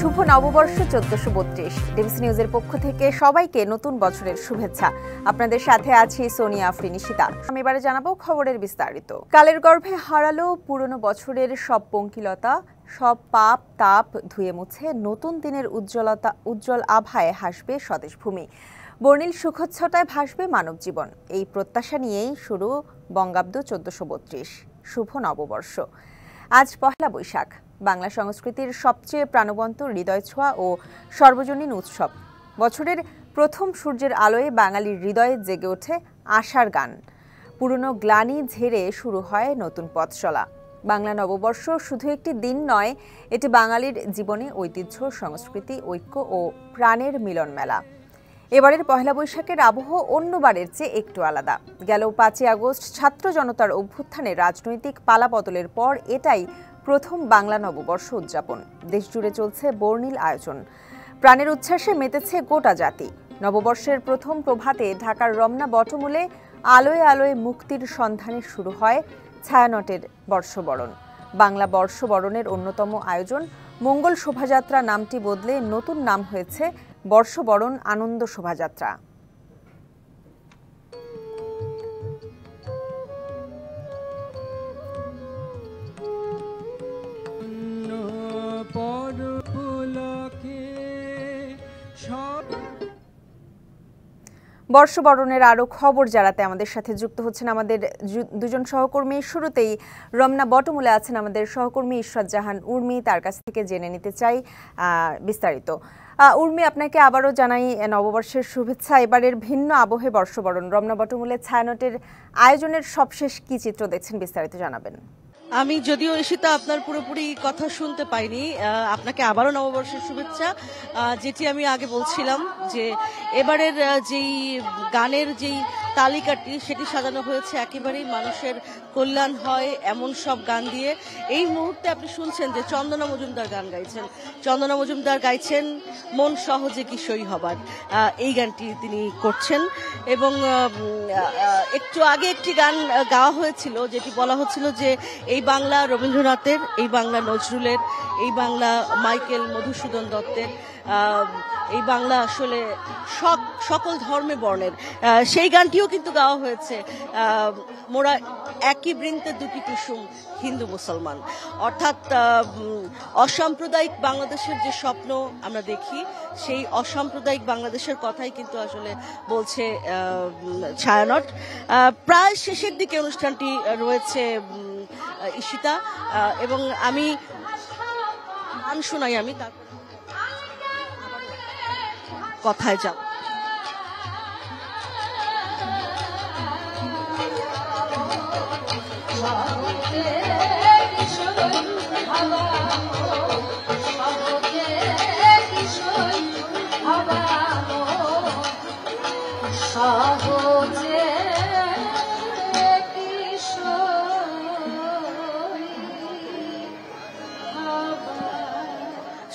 শুভ নববর্ষ 1432। ডিবিসি নিউজের পক্ষ থেকে সবাইকে নতুন বছরের শুভেচ্ছা। আপনাদের সাথে আছি সোনিয়া আফরিন নিশিতা। আমি এবারে জানাবো খবরের বিস্তারিত। কালের গর্ভে হারালো পুরনো বছরের সব পঙ্কিলতা, সব পাপ তাপ ধুয়ে মুছে নতুন দিনের উজ্জ্বল আভায় হাসবে স্বদেশভূমি। বর্ণিল সুখচ্ছটায় ভাসবে মানব জীবন। এই প্রত্যাশা নিয়েই শুরু বঙ্গাব্দ 1432 শুভ নববর্ষ। আজ পহেলা বৈশাখ, বাংলা সংস্কৃতির সবচেয়ে প্রাণবন্ত হৃদয় ছোঁয়া ও সর্বজনীন উৎসব। বছরের প্রথম সূর্যের আলোয় বাঙালির হৃদয়ে জেগে ওঠে আশার গান। পুরনো গ্লানি ঝেড়ে শুরু হয় নতুন পথ চলা। বাংলা নববর্ষ শুধু একটি দিন নয়, এটি বাঙালির জীবনে ঐতিহ্য, সংস্কৃতি, ঐক্য ও প্রাণের মিলন মেলা। এবারের পহেলা বৈশাখের আবহ অন্যবারের চেয়ে একটু আলাদা। গেল 5ই আগস্ট ছাত্র জনতার অভ্যুত্থানে রাজনৈতিক পালাবদলের পর এটাই প্রথম বাংলা নববর্ষ উদযাপন। দেশজুড়ে চলছে বর্ণিল আয়োজন, প্রাণের উচ্ছ্বাসে মেতেছে গোটা জাতি। নববর্ষের প্রথম প্রভাতে ঢাকার রমনা বটমূলে আলোয় আলোয় মুক্তির সন্ধানে শুরু হয় ছায়ানটের বর্ষবরণ। বাংলা বর্ষবরণের অন্যতম আয়োজন মঙ্গল শোভাযাত্রা নামটি বদলে নতুন নাম হয়েছে বর্ষবরণ আনন্দ শোভাযাত্রা। বর্ষবরণের আরো খবর জানাতে আমাদের সাথে যুক্ত হচ্ছেন আমাদের দুজন সহকর্মী। শুরুতেই রমনা বটমূলে আছেন আমাদের সহকর্মী ইশরাত জাহান উর্মি, তার কাছ থেকে জেনে নিতে চাই বিস্তারিত। উর্মি, আপনাকে আবারও জানাই নববর্ষের শুভেচ্ছা। এবারের ভিন্ন আবহে বর্ষবরণ, রমনা বটমূলে ছায়ানটের আয়োজনের সবশেষ কি চিত্র দেখছেন, বিস্তারিত জানাবেন। আমি যদিও ঈশিতা আপনার পুরোপুরি কথা শুনতে পাইনি, আপনাকে আবারও নববর্ষের শুভেচ্ছা। যেটি আমি আগে বলছিলাম যে এবারের যেই গানের যেই তালিকাটি সেটি সাজানো হয়েছে একেবারেই মানুষের কল্যাণ হয় এমন সব গান দিয়ে। এই মুহূর্তে আপনি শুনছেন যে চন্দনা মজুমদার গান গাইছেন। চন্দনা মজুমদার গাইছেন মন সহজে কি সই হবার, এই গানটি তিনি করছেন। এবং একটু আগে একটি গান গাওয়া হয়েছিল যেটি বলা হচ্ছিল যে এই বাংলা রবীন্দ্রনাথের, এই বাংলা নজরুলের, এই বাংলা মাইকেল মধুসূদন দত্তের, এই বাংলা আসলে সকল ধর্মে বর্ণের, সেই গানটিও কিন্তু গাওয়া হয়েছে। মোরা একই বৃন্তে দুটি কুসুম হিন্দু মুসলমান, অর্থাৎ অসাম্প্রদায়িক বাংলাদেশের যে স্বপ্ন আমরা দেখি সেই অসাম্প্রদায়িক বাংলাদেশের কথাই কিন্তু আসলে বলছে ছায়ানট। প্রায় শেষের দিকে অনুষ্ঠানটি রয়েছে ঈশিতা, এবং আমি গান শোনাই, আমি তার কথায় যাব।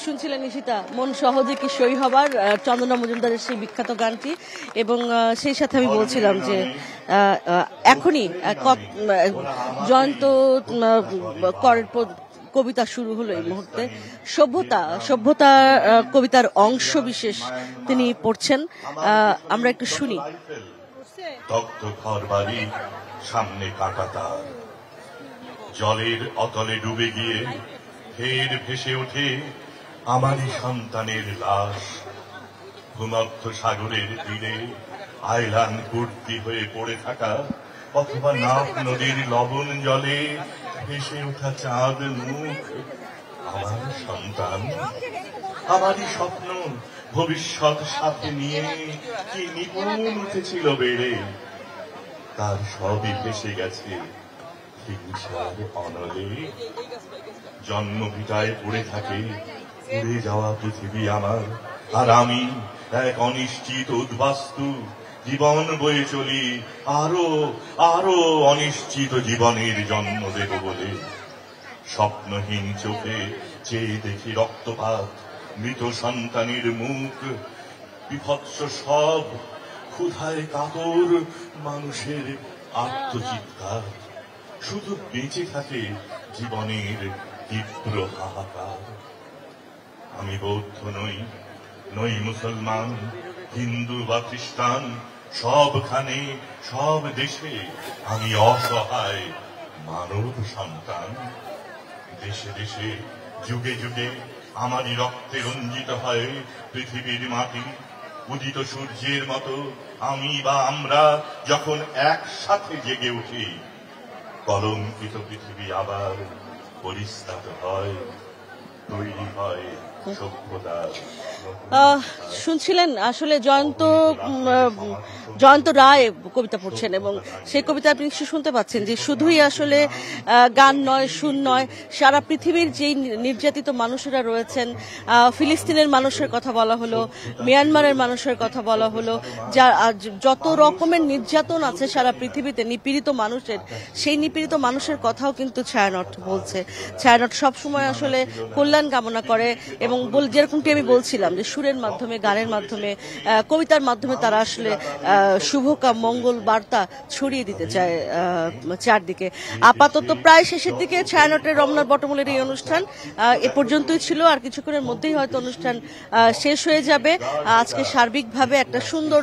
শুনছিলেন ঈশিতা মন সহজে কি সই হবার, চন্দনা মজুমদারের সেই বিখ্যাত গানটি। এবং সেই সাথে আমি বলছিলাম যে এখনই জয়ন্ত করের কবিতা শুরু হলো এই মুহূর্তে। সভ্যতা কবিতার অংশ বিশেষ তিনি পড়ছেন, আমরা একটু শুনি। তপ্ত ঘর বাড়ি সামনে কাঁটাতা, জলের অতলে ডুবে গিয়ে ফের ভেসে ওঠে আমারই সন্তানের লাশ। ভূমধ্য সাগরের তীরে আইলান কুর্তি হয়ে পড়ে থাকা, অথবা নাফ নদীর লবণ জলে ভেসে ওঠা চাঁদ মুখ। আমার সন্তান, আমারই স্বপ্ন, ভবিষ্যৎ সাথে নিয়ে কি নিপুণ উঠেছিল বেড়ে, তার সবই ভেসে গেছে হিংসার অনলে। জন্মভিটায় পড়ে থাকে উড়ে যাওয়া পৃথিবী আমার, আর আমি এক অনিশ্চিত উদ্বাস্তু জীবন বয়ে চলি আরো আরো অনিশ্চিত জীবনের জন্ম দেব বলে। স্বপ্নহীন চোখে চেয়ে দেখি রক্তপাত, মৃত সন্তানের মুখ, বিভৎস সব ক্ষুধায় কাতর মানুষের আত্মচিৎকার। শুধু বেঁচে থাকে জীবনের তীব্র হাহাকার। আমি বৌদ্ধ নই, নই মুসলমান, হিন্দু বা খ্রিস্টান, সবখানে সব দেশে আমি অসহায় মানব সন্তান। দেশে দেশে যুগে যুগে আমারই রক্তে রঞ্জিত হয় পৃথিবীর মাটি। উদিত সূর্যের মতো আমি বা আমরা যখন একসাথে জেগে উঠি, কলঙ্কিত পৃথিবী আবার পরিস্কার হয়, তৈরি হয় সভ্যতার। শুনছিলেন আসলে জয়ন্ত রায় কবিতা পড়ছেন এবং সেই কবিতা আপনি নিশ্চয়ই শুনতে পাচ্ছেন যে শুধুই আসলে গান নয়, সুর নয়, সারা পৃথিবীর যেই নির্যাতিত মানুষেরা রয়েছেন, ফিলিস্তিনের মানুষের কথা বলা হলো, মিয়ানমারের মানুষের কথা বলা হলো, যা যত রকমের নির্যাতন আছে সারা পৃথিবীতে নিপীড়িত মানুষের, সেই নিপীড়িত মানুষের কথাও কিন্তু ছায়ানট বলছে। ছায়ানট সবসময় আসলে কল্যাণ কামনা করে এবং যেরকমটি আমি বলছিলাম যে সুরের মাধ্যমে, গানের মাধ্যমে, কবিতার মাধ্যমে তারা আসলে শুভকাম মঙ্গল বার্তা ছড়িয়ে দিতে চায় চারদিকে। আপাতত প্রায় শেষের দিকে ছায়ানটের রমনার বটমূলের এই অনুষ্ঠান এ পর্যন্তই ছিল। আর কিছুক্ষণের মধ্যেই হয়তো অনুষ্ঠান শেষ হয়ে যাবে। আজকে সার্বিকভাবে একটা সুন্দর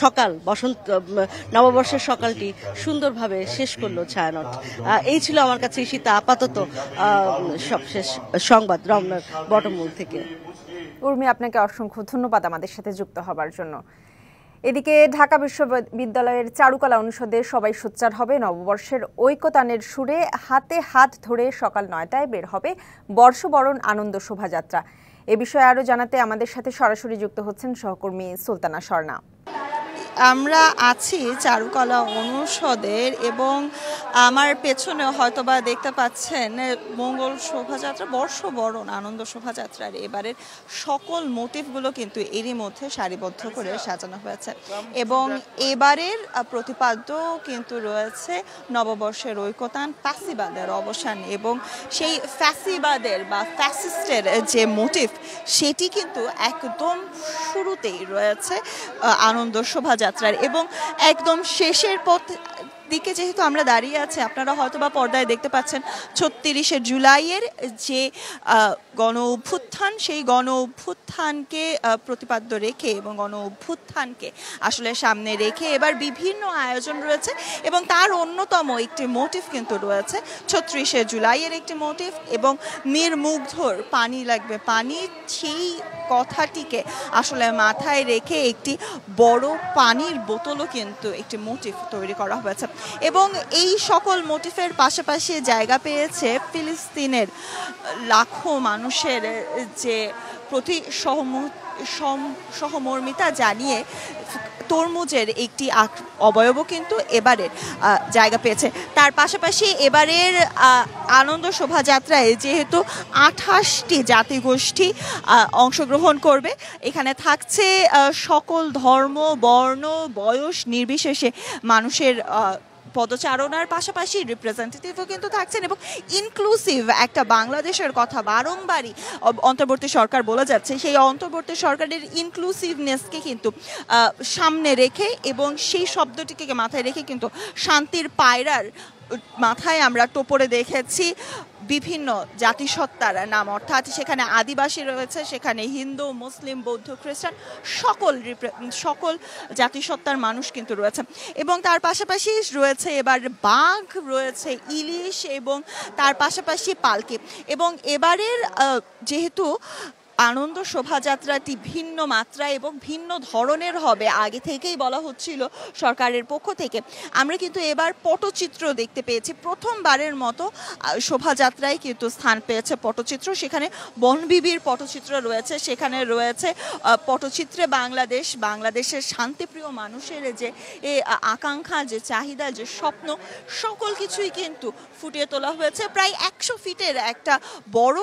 সকাল, নববর্ষের সকালটি সুন্দরভাবে শেষ করলো ছায়ানট। এই ছিল আমার কাছে ঈশিতা আপাতত সবশেষ সংবাদ রমনার বটমূল থেকে। উর্মি, আপনাকে অসংখ্য ধন্যবাদ আমাদের সাথে যুক্ত হবার জন্য। এদিকে ঢাকা বিশ্ববিদ্যালয়ের চারুকলা অনুষদে সবাই সোচ্চার হবে নববর্ষের ঐকতানের সুরে। হাতে হাত ধরে সকাল 9টায় বের হবে বর্ষবরণ আনন্দ শোভাযাত্রা। এ বিষয়ে আরও জানাতে আমাদের সাথে সরাসরি যুক্ত হচ্ছেন সহকর্মী সুলতানা স্বর্ণা। আমরা আছি চারুকলা অনুষদের এবং আমার পেছনে হয়তোবা দেখতে পাচ্ছেন মঙ্গল শোভাযাত্রা, বর্ষবরণ আনন্দ শোভাযাত্রার এবারের সকল মোটিভগুলো কিন্তু এরই মধ্যে সারিবদ্ধ করে সাজানো হয়েছে এবং এবারের প্রতিপাদ্য কিন্তু রয়েছে নববর্ষের ঐকতান, ফ্যাসিবাদের অবসান এবং সেই ফ্যাসিবাদের বা ফ্যাসিস্টের যে মোটিভ সেটি কিন্তু একদম শুরুতেই রয়েছে আনন্দ শোভাযাত্রার এবং একদম শেষের দিকে যেহেতু আমরা দাঁড়িয়ে আছি, আপনারা হয়তোবা পর্দায় দেখতে পাচ্ছেন ৩৬শে জুলাইয়ের যে গণ অভ্যুত্থান, সেই গণ অভ্যুত্থানকে প্রতিপাদ্য রেখে এবং গণ অভ্যুত্থানকে আসলে সামনে রেখে এবার বিভিন্ন আয়োজন রয়েছে এবং তার অন্যতম একটি মোটিভ কিন্তু রয়েছে ৩৬শে জুলাইয়ের একটি মোটিভ এবং মীর মুগ্ধর পানি লাগবে পানি, সেই কথাটিকে আসলে মাথায় রেখে একটি বড় পানির বোতলও কিন্তু একটি মোটিভ তৈরি করা হয়েছে এবং এই সকল মোটিভের পাশাপাশি জায়গা পেয়েছে ফিলিস্তিনের লাখো মানুষের যে প্রতি সহমর্মিতা জানিয়ে তরমুজের একটি অবয়বও কিন্তু এবারের জায়গা পেয়েছে। তার পাশাপাশি এবারের আনন্দ শোভাযাত্রায় যেহেতু ২৮টি জাতিগোষ্ঠী অংশগ্রহণ করবে, এখানে থাকছে সকল ধর্ম, বর্ণ, বয়স নির্বিশেষে মানুষের পদচারণার পাশাপাশি রিপ্রেজেন্টেটিভও কিন্তু থাকছেন এবং ইনক্লুসিভ একটা বাংলাদেশের কথা বারংবারই অন্তর্বর্তী সরকার বলে যাচ্ছে। সেই অন্তর্বর্তী সরকারের ইনক্লুসিভনেসকে কিন্তু সামনে রেখে এবং সেই শব্দটিকে মাথায় রেখে কিন্তু শান্তির পায়রার মাথায় আমরা টোপরে দেখেছি বিভিন্ন জাতিসত্তার নাম, অর্থাৎ সেখানে আদিবাসী রয়েছে, সেখানে হিন্দু, মুসলিম, বৌদ্ধ, খ্রিস্টান সকল জাতিসত্তার মানুষ কিন্তু রয়েছে এবং তার পাশাপাশি রয়েছে এবার বাঘ, রয়েছে ইলিশ এবং তার পাশাপাশি পালকি এবং এবারের যেহেতু আনন্দ শোভাযাত্রাটি ভিন্ন মাত্রা এবং ভিন্ন ধরনের হবে, আগে থেকেই বলা হচ্ছিল সরকারের পক্ষ থেকে। আমরা কিন্তু এবার পটচিত্র দেখতে পেয়েছি, প্রথমবারের মতো শোভাযাত্রায় কিন্তু স্থান পেয়েছে পটচিত্র। সেখানে বনবিবির পটচিত্র রয়েছে, সেখানে রয়েছে পটচিত্রে বাংলাদেশের শান্তিপ্রিয় মানুষের যে আকাঙ্ক্ষা, যে চাহিদা, যে স্বপ্ন, সকল কিছুই কিন্তু ফুটিয়ে তোলা হয়েছে। প্রায় ১০০ ফিটের একটা বড়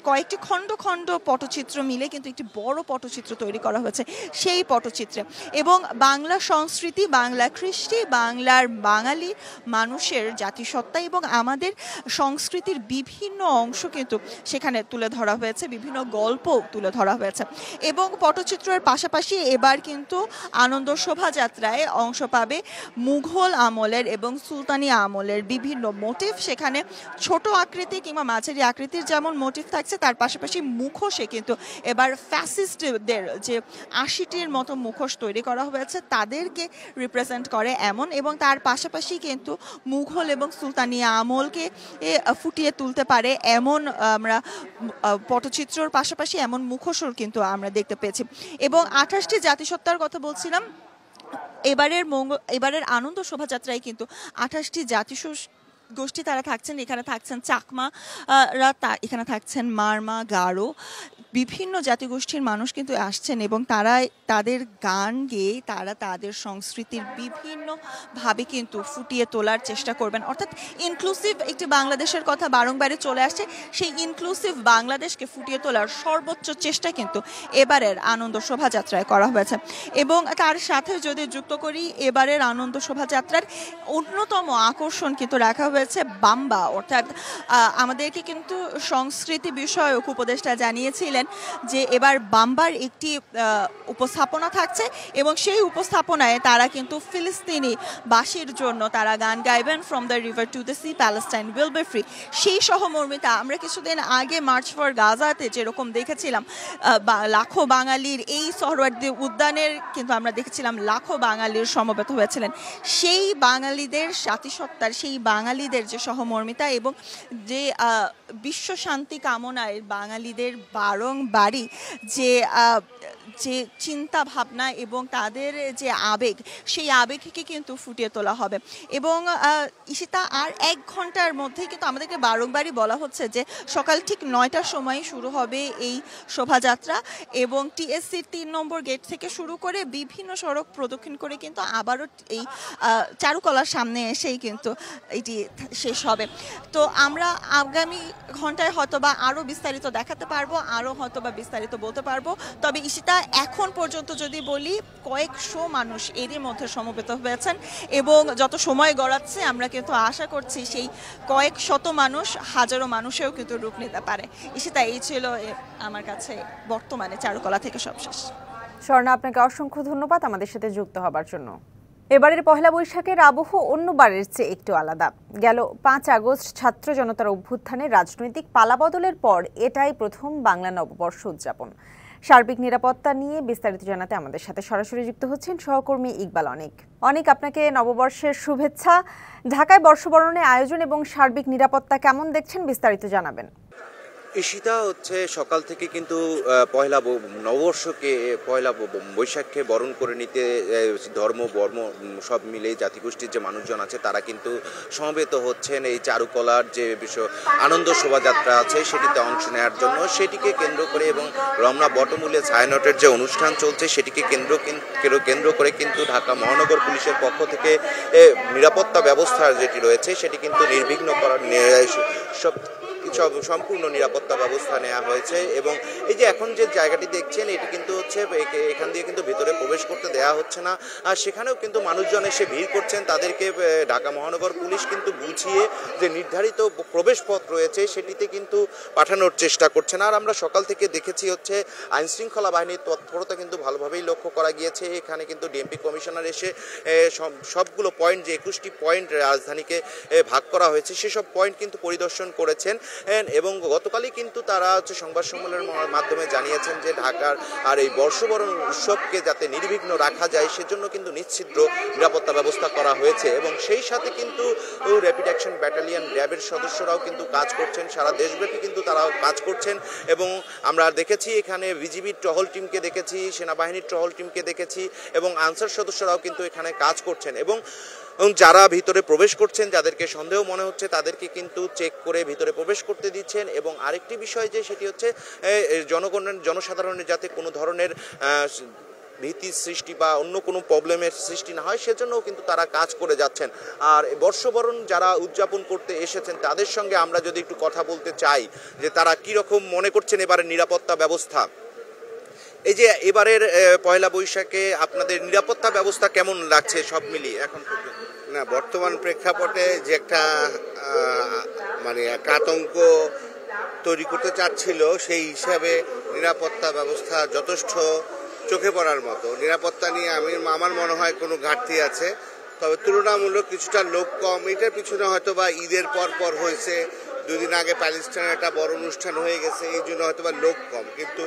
কয়েকটি খণ্ড খণ্ড পটচিত্র মিলে কিন্তু একটি বড় পটচিত্র তৈরি করা হয়েছে। সেই পটচিত্রে এবং বাংলা সংস্কৃতি, বাংলা কৃষ্টি, বাংলার বাঙালি মানুষের জাতিসত্তা এবং আমাদের সংস্কৃতির বিভিন্ন অংশ কিন্তু সেখানে তুলে ধরা হয়েছে, বিভিন্ন গল্প তুলে ধরা হয়েছে এবং পটচিত্রের পাশাপাশি এবার কিন্তু আনন্দ শোভাযাত্রায় অংশ পাবে মুঘল আমলের এবং সুলতানি আমলের বিভিন্ন মোটিভ। সেখানে ছোট আকৃতি কিংবা মাঝারি আকৃতির যেমন মোটিভ থাকছে, তার পাশাপাশি মুখোশে কিন্তু এবার ফ্যাসিস্টদের যে ৮০টির মতো মুখোশ তৈরি করা হয়েছে তাদেরকে রিপ্রেজেন্ট করে এমন, এবং তার পাশাপাশি কিন্তু মুঘল এবং সুলতানিয়া আমলকে ফুটিয়ে তুলতে পারে এমন আমরা পটচিত্রর পাশাপাশি এমন মুখোশও কিন্তু আমরা দেখতে পেয়েছি। এবং ২৮টি জাতিসত্তার কথা বলছিলাম, এবারের আনন্দ শোভাযাত্রায় কিন্তু ২৮টি গোষ্ঠী তারা থাকছেন। এখানে থাকছেন চাকমারা, এখানে থাকছেন মারমা, গারো, বিভিন্ন জাতিগোষ্ঠীর মানুষ কিন্তু আসছেন এবং তারা তাদের গান গেয়ে তারা তাদের সংস্কৃতির বিভিন্নভাবে কিন্তু ফুটিয়ে তোলার চেষ্টা করবেন। অর্থাৎ ইনক্লুসিভ একটি বাংলাদেশের কথা বারংবারই চলে আসছে, সেই ইনক্লুসিভ বাংলাদেশকে ফুটিয়ে তোলার সর্বোচ্চ চেষ্টা কিন্তু এবারের আনন্দ শোভাযাত্রায় করা হয়েছে। এবং তার সাথে যদি যুক্ত করি, এবারের আনন্দ শোভাযাত্রার অন্যতম আকর্ষণ কিন্তু রাখা হয়েছে বাম্বা, অর্থাৎ আমাদেরকে কিন্তু সংস্কৃতি বিষয়ক উপদেষ্টা জানিয়েছিলেন যে এবার বাম্বার একটি উপস্থাপনা থাকছে এবং সেই উপস্থাপনায় তারা কিন্তু ফিলিস্তিনি বাসীর জন্য তারা গান গাইবেন, from the river to the sea Palestine will be free. সেই সহমর্মিতা আমরা কিছুদিন আগে মার্চ ফর গাজাতে যেরকম দেখেছিলাম, লাখো বাঙালির এই সোহরাওয়ার্দী উদ্যানের কিন্তু আমরা দেখেছিলাম লাখো বাঙালির সমবেত হয়েছিলেন। সেই বাঙালিদের জাতিসত্তার, সেই বাঙালিদের যে সহমর্মিতা এবং যে বিশ্ব শান্তি কামনায় বাঙালিদের বারংবারই যে চিন্তা ভাবনা এবং তাদের যে আবেগ, সেই আবেগকে কিন্তু ফুটিয়ে তোলা হবে। এবং ঈশিতা, আর ১ ঘন্টার মধ্যে কিন্তু আমাদেরকে বারংবারই বলা হচ্ছে যে সকাল ঠিক ৯টার সময় শুরু হবে এই শোভাযাত্রা এবং টিএসসির ৩ নম্বর গেট থেকে শুরু করে বিভিন্ন সড়ক প্রদক্ষিণ করে কিন্তু আবারও এই চারুকলার সামনে এসেই কিন্তু এটি শেষ হবে। তো আমরা আগামী ঘন্টায় হয়তোবা আরও বিস্তারিত দেখাতে পারবো, আরও হয়তোবা বিস্তারিত বলতে পারবো। তবে ঈশিতা, এখন পর্যন্ত যদি বলি কয়েকশো মানুষ এরই মধ্যে সমবেত হয়েছেন এবং যত সময় গড়াচ্ছে আমরা কিন্তু আশা করছি সেই কয়েক শত মানুষ হাজারো মানুষেও কিন্তু রূপ নিতে পারে। ঈশিতা, এই ছিল আমার কাছে বর্তমানে চারুকলা থেকে সবশেষ। স্বর্ণা, আপনাকে অসংখ্য ধন্যবাদ আমাদের সাথে যুক্ত হবার জন্য। এবারের পহেলা বৈশাখের আবহ অন্যবারের চেয়ে একটু আলাদা। গেল ৫ আগস্ট ছাত্র জনতার অভ্যুত্থানে রাজনৈতিক পালাবদলের পর এটাই প্রথম বাংলা নববর্ষ উদযাপন। সার্বিক নিরাপত্তা নিয়ে বিস্তারিত জানাতে আমাদের সাথে সরাসরি যুক্ত হচ্ছেন সহকর্মী ইকবাল অনেক। আপনাকে নববর্ষের শুভেচ্ছা। ঢাকায় বর্ষবরণের আয়োজন এবং সার্বিক নিরাপত্তা কেমন দেখছেন, বিস্তারিত জানাবেন। ঈশিতা, সকাল থেকে কিন্তু পয়লা বৈশাখকে বরণ করে নিতে ধর্ম বর্ম সব মিলে জাতিগোষ্ঠীর যে মানুষজন আছে তারা কিন্তু সমবেত হচ্ছেন এই চারুকলার যে বিষয় আনন্দ শোভাযাত্রা আছে সেটিতে অংশ নেওয়ার জন্য। সেটিকে কেন্দ্র করে এবং রমনা বটমূলে ছায়ানটের যে অনুষ্ঠান চলছে সেটিকে কেন্দ্র করে কিন্তু ঢাকা মহানগর পুলিশের পক্ষ থেকে নিরাপত্তা ব্যবস্থা যেটি রয়েছে সেটি কিন্তু নির্বিঘ্ন করার সম্পূর্ণ নিরাপত্তা ব্যবস্থা নেওয়া হয়েছে। এবং এই যে এখন যে জায়গাটি দেখছেন এটি কিন্তু হচ্ছে এখান দিয়ে কিন্তু ভিতরে প্রবেশ করতে দেওয়া হচ্ছে না, আর সেখানেও কিন্তু মানুষজন এসে ভিড় করছেন। তাদেরকে ঢাকা মহানগর পুলিশ কিন্তু বুঝিয়ে যে নির্ধারিত প্রবেশ পথ রয়েছে সেটিতে কিন্তু পাঠানোর চেষ্টা করছেন। আর আমরা সকাল থেকে দেখেছি হচ্ছে আইন শৃঙ্খলা বাহিনীর তৎপরতা কিন্তু ভালোভাবেই লক্ষ্য করা গিয়েছে। এখানে কিন্তু ডিএমপি কমিশনার এসে সবগুলো পয়েন্ট, যে ২১টি পয়েন্ট রাজধানীকে ভাগ করা হয়েছে সেসব পয়েন্ট কিন্তু পরিদর্শন করেছেন। এবং গতকালই কিন্তু তারা সংবাদ সম্মেলনের মাধ্যমে জানিয়েছেন যে ঢাকার আর এই বর্ষবরণ উৎসবকে যাতে নির্বিঘ্ন রাখা যায় সেজন্য কিন্তু নিশ্চিদ্র নিরাপত্তা ব্যবস্থা করা হয়েছে। এবং সেই সাথে কিন্তু র্যাপিড অ্যাকশন ব্যাটালিয়ন র্যাবের সদস্যরাও কিন্তু কাজ করছেন, সারা দেশব্যাপী কিন্তু তারাও কাজ করছেন। এবং আমরা দেখেছি এখানে বিজিবির টহল টিমকে দেখেছি, সেনাবাহিনীর টহল টিমকে দেখেছি এবং আনসার সদস্যরাও কিন্তু এখানে কাজ করছেন। এবং যারা ভিতরে প্রবেশ করছেন, যাদেরকে সন্দেহ মনে হচ্ছে তাদেরকে কিন্তু চেক করে ভিতরে প্রবেশ করতে দিচ্ছেন। এবং আরেকটি বিষয় যে সেটি হচ্ছে জনসাধারণের যাতে কোনো ধরনের ভীতির সৃষ্টি বা অন্য কোনো প্রবলেমের সৃষ্টি না হয় সেজন্যও কিন্তু তারা কাজ করে যাচ্ছেন। আর বর্ষবরণ যারা উদযাপন করতে এসেছেন তাদের সঙ্গে আমরা যদি একটু কথা বলতে চাই যে তারা কীরকম মনে করছেন এবারের নিরাপত্তা ব্যবস্থা। এই যে এবারের পয়লা বৈশাখে আপনাদের নিরাপত্তা ব্যবস্থা কেমন লাগছে সব মিলিয়ে এখন পর্যন্ত? না, বর্তমান প্রেক্ষাপটে যে একটা একটা আতঙ্ক তৈরি করতে চাচ্ছিল সেই হিসাবে নিরাপত্তা ব্যবস্থা যথেষ্ট চোখে পড়ার মতো। নিরাপত্তা নিয়ে আমার মনে হয় কোনো ঘাটতি আছে, তবে তুলনামূলক কিছুটা লোক কম। এটার পিছনে হয়তো বা ঈদের পর হয়েছে, 2 দিন আগে প্যালেস্টাইনে একটা বড় অনুষ্ঠান হয়ে গেছে, এই জন্য হয়তো বা লোক কম, কিন্তু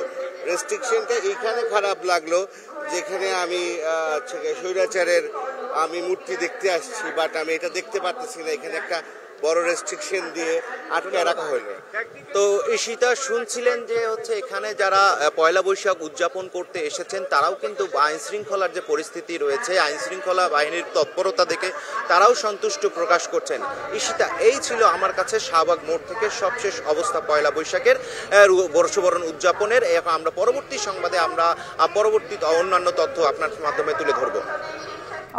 রেস্ট্রিকশনটা এইখানে খারাপ লাগলো যেখানে আমি স্বৈরাচারের আমি মূর্তি দেখতে আসছি, বাট আমি এটা দেখতে পারতেছি না, এখানে একটা বড় রেস্ট্রিকশন দিয়ে আটকে রাখা হলো। তো ঈশিতা শুনছিলেন যে হচ্ছে এখানে যারা পয়লা বৈশাখ উদযাপন করতে এসেছেন তারাও কিন্তু আইন শৃঙ্খলার যে পরিস্থিতি রয়েছে, আইন শৃঙ্খলা বাহিনীর তৎপরতা দেখে তারাও সন্তুষ্ট প্রকাশ করছেন। ঈশিতা, এই ছিল আমার কাছে শাহবাগ মোড় থেকে সবশেষ অবস্থা পয়লা বৈশাখের বর্ষবরণ উদযাপনের। আমরা পরবর্তী সংবাদে পরবর্তী অন্যান্য তথ্য আপনার মাধ্যমে তুলে ধরবো।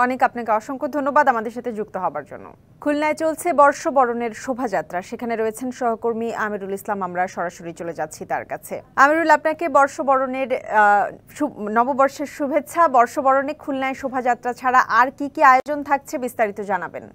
অনেক আপনাকে অসংখ্য ধন্যবাদ আমাদের সাথে যুক্ত হবার জন্য। খুলনায় চলছে বর্ষবরণের শোভাযাত্রা, সেখানে রয়েছেন সহকর্মী আমিরুল ইসলাম। আমরা সরাসরি চলে যাচ্ছি তার কাছে। আমিরুল, আপনাকে বর্ষবরণের নববর্ষের শুভেচ্ছা। বর্ষবরণে খুলনায় শোভাযাত্রা ছাড়া আর কি কি আয়োজন থাকছে বিস্তারিত জানাবেন।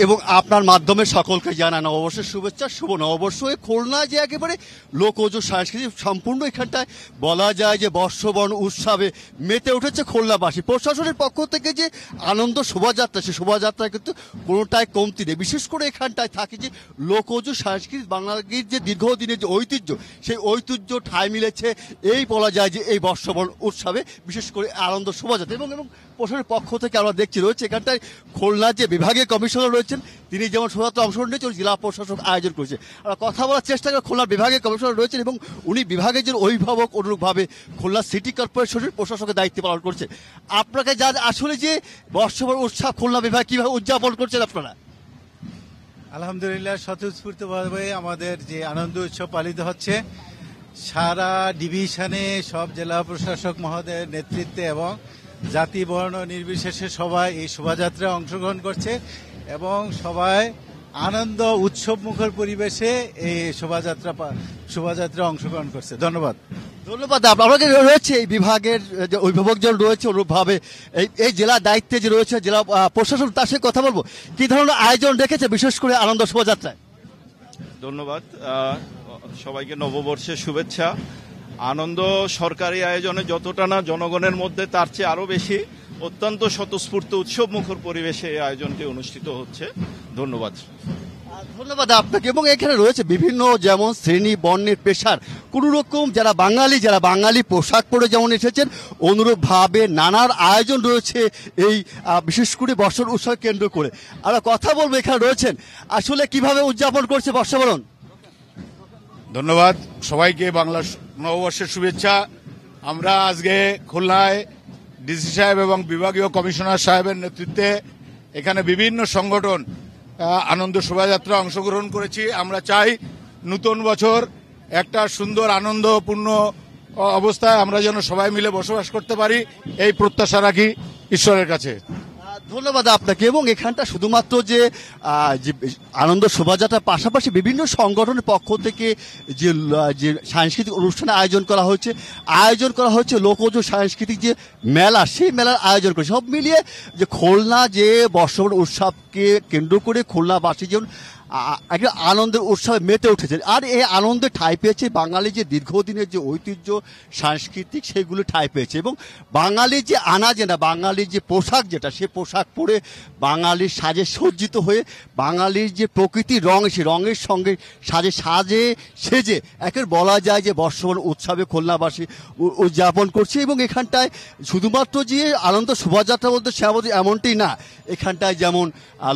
এবং আপনার মাধ্যমে সকলকে জানা নববর্ষের শুভেচ্ছা, শুভ নববর্ষ। খুলনা যে একেবারে লোকজ সাংস্কৃতিক সম্পূর্ণ এখানটায় বলা যায় যে বর্ষবরণ উৎসবে মেতে উঠেছে খুলনাবাসী। প্রশাসনের পক্ষ থেকে যে আনন্দ শোভাযাত্রা, সেই শোভাযাত্রা কিন্তু কোনোটাই কমতি নেই। বিশেষ করে এখানটায় থাকে যে লোকজ সাংস্কৃতিক বাংলার যে দীর্ঘদিনের যে ঐতিহ্য, সেই ঐতিহ্য ঠাঁই মিলেছে এই বলা যায় যে এই বর্ষবরণ উৎসবে, বিশেষ করে আনন্দ শোভাযাত্রা। এবং প্রশাসনের পক্ষ থেকে আমরা দেখছি রয়েছে এখানটায় খুলনার যে বিভাগীয় কমিশনার রয়েছেন তিনি যেমন শোভাযাত্রা অংশগ্রহণ নিয়েছেন, জেলা প্রশাসক আয়োজন করেছে। আমরা কথা বলার চেষ্টা করি খুলনার বিভাগীয় কমিশনার রয়েছেন এবং উনি বিভাগের যে অভিভাবক অনুরূপভাবে খুলনা সিটি কর্পোরেশনের প্রশাসকের দায়িত্ব পালন করছে। আপনাকে যা আসলে যে বর্ষবরণ উৎসব খুলনা বিভাগ কিভাবে উদযাপন করছেন আপনারা? আলহামদুলিল্লাহ, স্বতঃস্ফূর্তভাবে আমাদের যে আনন্দ উৎসব পালিত হচ্ছে সারা ডিভিশনে সব জেলা প্রশাসক মহোদয়ের নেতৃত্বে এবং জাতি বর্ণ নির্বিশেষে সবাই এই শোভাযাত্রায় অংশগ্রহণ করছে এবং সবাই আনন্দ উৎসব মুখর পরিবেশে এই শোভাযাত্রা অংশগ্রহণ করছে। ধন্যবাদ। আপনাকে রয়েছে এই বিভাগের যে অভিভাবকজন রয়েছে অনুরূপভাবে এই জেলা দায়িত্বে যে রয়েছে জেলা প্রশাসন, তার সাথে কথা বলবো কি ধরনের আয়োজন রেখেছে বিশেষ করে আনন্দ শোভাযাত্রায়? ধন্যবাদ সবাইকে, নববর্ষের শুভেচ্ছা। আনন্দ সরকারি আয়োজনে যতটা না জনগণের মধ্যে, তার চেয়ে আরো বেশি অত্যন্ত স্বতঃস্ফূর্ত উৎসব মুখর পরিবেশে এই আয়োজনটি অনুষ্ঠিত হচ্ছে। ধন্যবাদ। ধন্যবাদ আপনাকে। এবং এখানে রয়েছে বিভিন্ন যেমন শ্রেণী বর্ণের পেশার কোন রকম যারা বাঙালি পোশাক পরে যেমন এসেছেন, অনুরূপভাবে নানার আয়োজন রয়েছে এই বিশেষ করে বর্ষবরণ উৎসব কেন্দ্র করে। আমরা কথা বলবো এখানে রয়েছেন আসলে কিভাবে উদযাপন করছে বর্ষবরণ। ধন্যবাদ সবাইকে, বাংলা নববর্ষের শুভেচ্ছা। আমরা আজকে খুলনায় ডিসি সাহেব এবং বিভাগীয় কমিশনার সাহেবের নেতৃত্বে এখানে বিভিন্ন সংগঠন আনন্দ শোভাযাত্রা অংশগ্রহণ করেছি। আমরা চাই নতুন বছর একটা সুন্দর আনন্দপূর্ণ অবস্থায় আমরা যেন সবাই মিলে বসবাস করতে পারি, এই প্রত্যাশা রাখি ঈশ্বরের কাছে। ধন্যবাদ আপনাকে। এবং এখানটা শুধুমাত্র যে আনন্দ শোভাযাত্রার পাশাপাশি বিভিন্ন সংগঠনের পক্ষ থেকে যে সাংস্কৃতিক অনুষ্ঠানের আয়োজন করা হচ্ছে লোকজ সাংস্কৃতিক যে মেলা, সেই মেলার আয়োজন করেছে। সব মিলিয়ে যে খুলনা যে বর্ষবরণ উৎসবকে কেন্দ্র করে খুলনাবাসী যেমন একটা আনন্দের উৎসবে মেতে উঠেছে। আর এই আনন্দে ঠাঁই পেয়েছে বাঙালি যে দীর্ঘদিনের যে ঐতিহ্য সাংস্কৃতিক, সেগুলো ঠাঁই পেয়েছে। এবং বাঙালির যে বাঙালির যে পোশাক যেটা, সে পোশাক পরে বাঙালির সাজে সজ্জিত হয়ে বাঙালির যে প্রকৃতির রং, সে রঙের সঙ্গে সাজে সেজে একের বলা যায় যে বর্ষবরণ উৎসবে খুলনাবাসী উদযাপন করছে। এবং এখানটায় শুধুমাত্র যে আনন্দ শোভাযাত্রা বলতে সীমাবদ্ধ এমনটি না, এখানটায় যেমন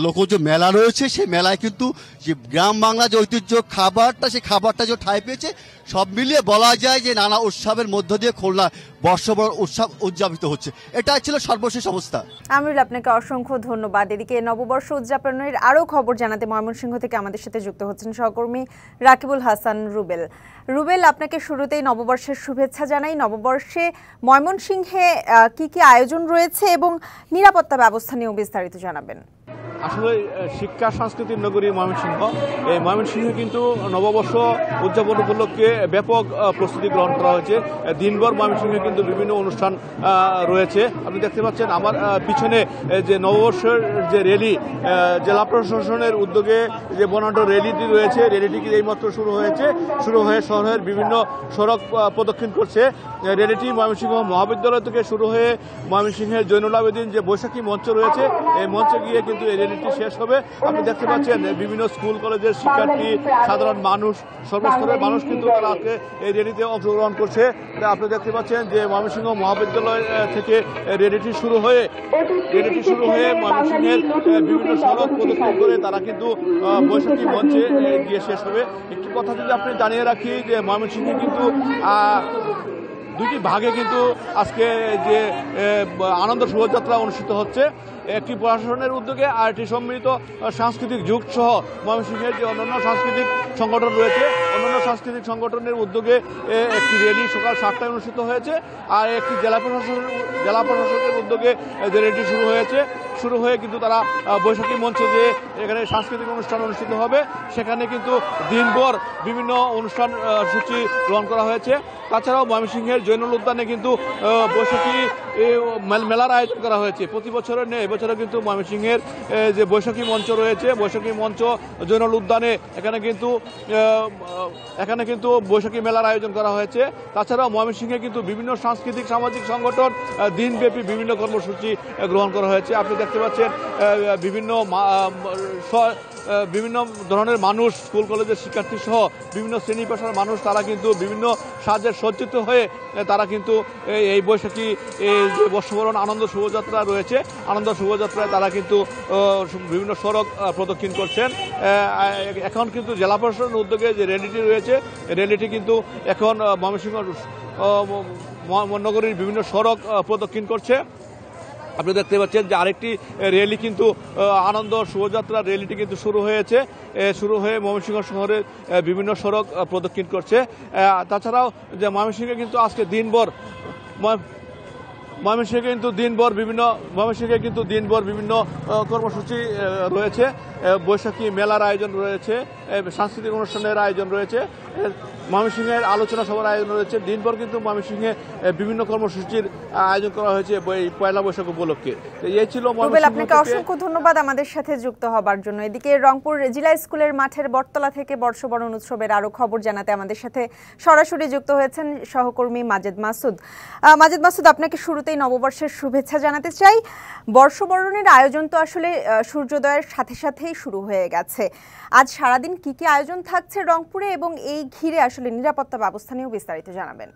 লোকজ মেলা রয়েছে, সেই মেলায় কিন্তু যে গ্রাম বাংলা যে ঐতিহ্য খাবারটা, সেই খাবারটা যে ঠাঁই পেয়েছে। সব মিলিয়ে বলা যায় যে নানা উৎসবের মধ্য দিয়ে খুলনা বর্ষবরণ উৎসব উদযাপিত হচ্ছে। এটাই ছিল সর্বশেষ অবস্থা। আমিরুল, আপনাকে অসংখ্য ধন্যবাদ। এদিকে নববর্ষ উদযাপনের আরও খবর জানাতে ময়মনসিংহ থেকে আমাদের সাথে যুক্ত হচ্ছেন সহকর্মী রাকিবুল হাসান রুবেল। আপনাকে শুরুতেই নববর্ষের শুভেচ্ছা জানাই। নববর্ষে ময়মনসিংহে কি কি আয়োজন রয়েছে এবং নিরাপত্তা ব্যবস্থা নিয়েও বিস্তারিত জানাবেন। আসলে শিক্ষা সংস্কৃতির নগরী ময়মনসিংহ, এই ময়মনসিংহে কিন্তু নববর্ষ উদযাপন উপলক্ষে ব্যাপক প্রস্তুতি গ্রহণ করা হয়েছে। দিনভর ময়মনসিংহে কিন্তু বিভিন্ন অনুষ্ঠান রয়েছে। আপনি দেখতে পাচ্ছেন আমার পিছনে যে নববর্ষের যে র্যালি, জেলা প্রশাসনের উদ্যোগে যে বর্ণাঢ্য র্যালিটি রয়েছে, র্যালিটি এইমাত্র শুরু হয়ে শহরের বিভিন্ন সড়ক প্রদক্ষিণ করছে। র্যালিটি ময়মনসিংহ মহাবিদ্যালয় থেকে শুরু হয়ে ময়মনসিংহের জৈনুল আবেদিন যে বৈশাখী মঞ্চ রয়েছে, এই মঞ্চে গিয়ে কিন্তু এই র্যালিটি শেষ হবে। আপনি দেখতে পাচ্ছেন বিভিন্ন স্কুল কলেজের শিক্ষার্থী, সাধারণ মানুষ, সর্বস্তরের মানুষ কিন্তু তারা আজকে এই র্যালিতে অংশগ্রহণ করছে। আপনি দেখতে পাচ্ছেন যে ময়মনসিংহ মহাবিদ্যালয় থেকে র্যালিটি শুরু হয়ে ময়মনসিংহের বিভিন্ন সড়ক প্রদক্ষিণ করে তারা কিন্তু বৈশাখী মঞ্চে গিয়ে শেষ হবে। একটি কথা যদি আপনি জানিয়ে রাখি যে ময়মনসিংহে কিন্তু দুটি ভাগে কিন্তু আজকে যে আনন্দ শোভাযাত্রা অনুষ্ঠিত হচ্ছে, একটি প্রশাসনের উদ্যোগে আর একটি সম্মিলিত সাংস্কৃতিক যুগ সহ ময়মনসিংহের যে অন্যান্য সাংস্কৃতিক সংগঠন রয়েছে, অন্যান্য সাংস্কৃতিক সংগঠনের উদ্যোগে একটি র্যালি সকাল 7টায় অনুষ্ঠিত হয়েছে। আর একটি জেলা প্রশাসনের উদ্যোগে যে র্যালিটি শুরু হয়ে কিন্তু তারা বৈশাখী মঞ্চে যে এখানে সাংস্কৃতিক অনুষ্ঠান অনুষ্ঠিত হবে, সেখানে কিন্তু দিনভর বিভিন্ন অনুষ্ঠান সূচি গ্রহণ করা হয়েছে। তাছাড়াও ময়মনসিংহের জৈনুল উদ্যানে কিন্তু বৈশাখী মেলার আয়োজন করা হয়েছে। প্রতি বছরের নেই এবছরও কিন্তু ময়মনসিংহের যে বৈশাখী মঞ্চ রয়েছে, বৈশাখী মঞ্চ জৈনুল উদ্যানে এখানে কিন্তু বৈশাখী মেলার আয়োজন করা হয়েছে। তাছাড়াও ময়মনসিংহে কিন্তু বিভিন্ন সাংস্কৃতিক সামাজিক সংগঠন দিনব্যাপী বিভিন্ন কর্মসূচি গ্রহণ করা হয়েছে। আপনি দেখতে পাচ্ছেন বিভিন্ন ধরনের মানুষ, স্কুল কলেজের শিক্ষার্থী সহ বিভিন্ন শ্রেণী পেশার মানুষ, তারা কিন্তু বিভিন্ন সাজে সজ্জিত হয়ে তারা কিন্তু এই বৈশাখী যে বর্ষবরণ আনন্দ শোভাযাত্রা রয়েছে, আনন্দ শোভাযাত্রায় তারা কিন্তু বিভিন্ন সড়ক প্রদক্ষিণ করছেন। এখন কিন্তু জেলা প্রশাসনের উদ্যোগে যে র্যালিটি রয়েছে, র্যালিটি কিন্তু এখন ময়মনসিংহ নগরীর বিভিন্ন সড়ক প্রদক্ষিণ করছে। আপনি দেখতে পাচ্ছেন যে আরেকটি র্যালি কিন্তু আনন্দ শোভাযাত্রার র্যালিটি কিন্তু শুরু হয়ে ময়মনসিংহ শহরের বিভিন্ন সড়ক প্রদক্ষিণ করছে। তাছাড়াও যে ময়মনসিংহে কিন্তু আজকে দিনভর বিভিন্ন কর্মসূচি রয়েছে। বৈশাখী মেলার আয়োজন রয়েছে, সাংস্কৃতিক অনুষ্ঠানের আয়োজন রয়েছে, ময়মনসিংহের আলোচনা সভার আয়োজন রয়েছে। দিনভর কিন্তু ময়মনসিংহে বিভিন্ন কর্মসূচির আয়োজন করা হয়েছে পয়লা বৈশাখ উপলক্ষে। এই ছিল আপনাকে অসংখ্য ধন্যবাদ আমাদের সাথে যুক্ত হবার জন্য। এদিকে রংপুর জিলা স্কুলের মাঠের বটতলা থেকে বর্ষবরণ উৎসবের আরো খবর জানাতে আমাদের সাথে সরাসরি যুক্ত হয়েছেন সহকর্মী মাজেদ মাসুদ। মাজেদ মাসুদ, আপনাকে শুরুতেই নববর্ষের শুভেচ্ছা জানাতে চাই। বর্ষবরণের আয়োজন তো আসলে সূর্যোদয়ের সাথে সাথেই শুরু হয়ে গেছে। আজ সারাদিন কি কি আয়োজন থাকছে রংপুরে এবং এই ঘিরে আসলে নিরাপত্তা ব্যবস্থা নিয়েও বিস্তারিত জানাবেন।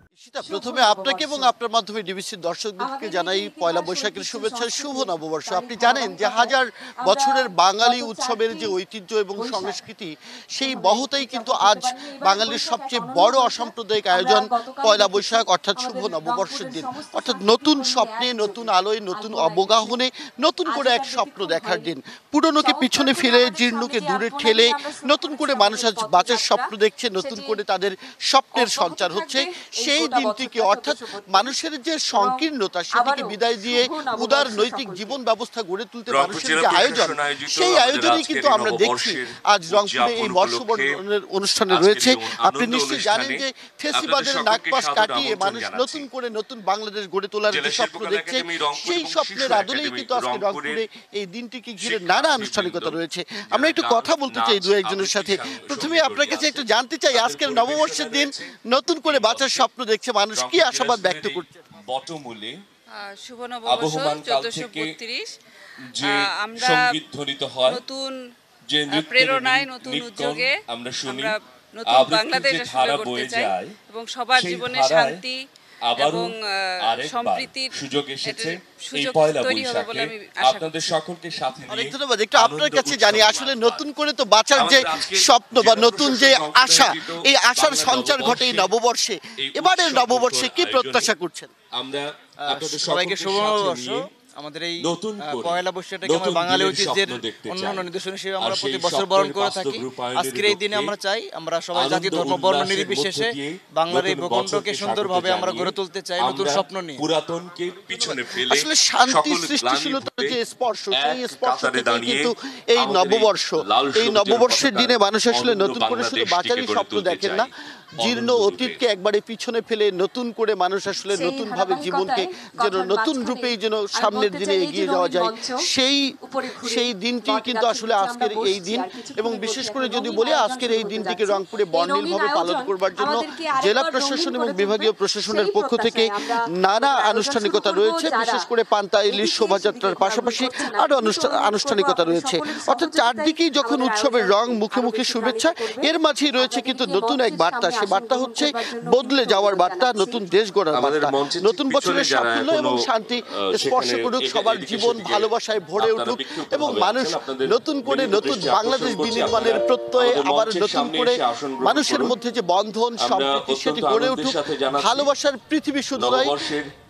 প্রথমে আপনাকে এবং আপনার মাধ্যমে ডিবিসির দর্শকদেরকে জানাই পয়লা বৈশাখের শুভেচ্ছা, শুভ নববর্ষ। আপনি জানেন যে হাজার বছরের বাঙালি উৎসবের যে ঐতিহ্য এবং সংস্কৃতি, সেই বহতেই কিন্তু আজ বাঙালির সবচেয়ে বড় অসাম্প্রদায়িক আয়োজন পয়লা বৈশাখ, অর্থাৎ শুভ নববর্ষের দিন, অর্থাৎ নতুন স্বপ্নে, নতুন আলোয়, নতুন অবগাহনে, নতুন করে এক স্বপ্ন দেখার দিন। পুরনোকে পিছনে ফেলে, জীর্ণকে দূরে ঠেলে নতুন করে মানুষ আজ বাঁচার স্বপ্ন দেখছে, নতুন করে তাদের স্বপ্নের সঞ্চার হচ্ছে। সেই দিনটিকে, অর্থাৎ মানুষের যে সংকীর্ণতা, সেটিকে বিদায় দিয়ে উদার নৈতিক জীবন ব্যবস্থা গড়ে তুলতে মানুষের যে আয়োজন, সেই আয়োজনই কিন্তু আমরা দেখছি আজ রংপুরে এই বর্ষবরণের অনুষ্ঠানে রয়েছে। আপনি নিশ্চয়ই জানেন যে ফেসিবাদের নাগপাশ কাটিয়ে মানুষ নতুন করে নতুন বাংলাদেশ গড়ে তোলার যে স্বপ্ন দেখছে, সেই স্বপ্নের আদলেই কিন্তু আজকে রংপুরে এই দিনটিকে ঘিরে নানা আনুষ্ঠানিকতা রয়েছে। আমরা একটু কথা বলতে চাই দু একজনের সাথে। প্রথমে আপনার কাছে একটু জানতে চাই, আজকের নববর্ষের দিন নতুন করে বাঁচার স্বপ্ন দেখছে মানুষ, কি আশাবাদ ব্যক্ত করছে? বটমূলে শুভ নববর্ষ 1432, আমরা নতুন প্রেরণায়, নতুন উদ্যোগে আমরা নতুন বাংলাদেশ আসলে করতে চাই এবং সবার জীবনে শান্তি এবং সম্প্রীতির সুযোগ এসেছে এই পয়লা বৈশাখে আপনাদের সকলকে সাথে নিয়ে। ধন্যবাদ। একটু আপনার কাছে জানি, আসলে নতুন করে তো বাঁচার যে স্বপ্ন বা নতুন যে আশা, এই আশার সঞ্চার ঘটে এই নববর্ষে। এবারের নববর্ষে কি প্রত্যাশা করছেন? আমরা সবাইকে শুভ নববর্ষ। আমাদের এই পয়লা বৈশাখটাকে আমরা বাঙালি ঐতিহ্যের অন্যান্য নিদর্শন হিসেবে আমরা প্রতি বছর বরণ করে থাকি। আজকের এই দিনে আমরা চাই আমরা সবাই জাতি ধর্ম বর্ণ নির্বিশেষে বাংলার এই ভূখণ্ডকে সুন্দরভাবে আমরা গড়ে তুলতে চাই নতুন স্বপ্ন নিয়ে। পুরাতনকে পিছনে ফেলে আসলে শান্তি সৃষ্টিশীলতার যে স্পর্শ, সেই স্পর্শ থেকে কিন্তু এই নববর্ষ, এই নববর্ষের দিনে মানুষ আসলে নতুন করে শুধু বাঁচারই স্বপ্ন দেখেন না, জীর্ণ অতীতকে একবারে পিছনে ফেলে নতুন করে মানুষ আসলে নতুন ভাবে জীবনকে যেন নতুন রূপেই যেন সামনে সামনের দিনে এগিয়ে যাওয়া যায় সেই দিনটি কিন্তু আসলে আজকের এই দিন। এবং বিশেষ করে যদি বলি আজকের এই দিনটিকে রংপুরে বর্ণিলভাবে পালন করবার জন্য জেলা প্রশাসন এবং বিভাগীয় প্রশাসনের পক্ষ থেকে নানা আনুষ্ঠানিকতা রয়েছে। বিশেষ করে পান্তা ইলিশ শোভাযাত্রার পাশাপাশি আরো আনুষ্ঠানিকতা রয়েছে। অর্থাৎ চারদিকেই যখন উৎসবের রং, মুখে মুখে শুভেচ্ছা, এর মাঝেই রয়েছে কিন্তু নতুন এক বার্তা। সে বার্তা হচ্ছে বদলে যাওয়ার বার্তা, নতুন দেশ গড়ার বার্তা। নতুন বছরের সাফল্য এবং শান্তি স্পর্শ করুক সবার জীবন, ভালোবাসায় ভরে উঠুক এবং মানুষ নতুন করে নতুন বাংলাদেশ বিনির্মাণের প্রত্যয়ে আবার নতুন করে মানুষের মধ্যে যে বন্ধন, সম্প্রীতি সেটি গড়ে উঠুক, ভালোবাসার পৃথিবী শুধু নয়,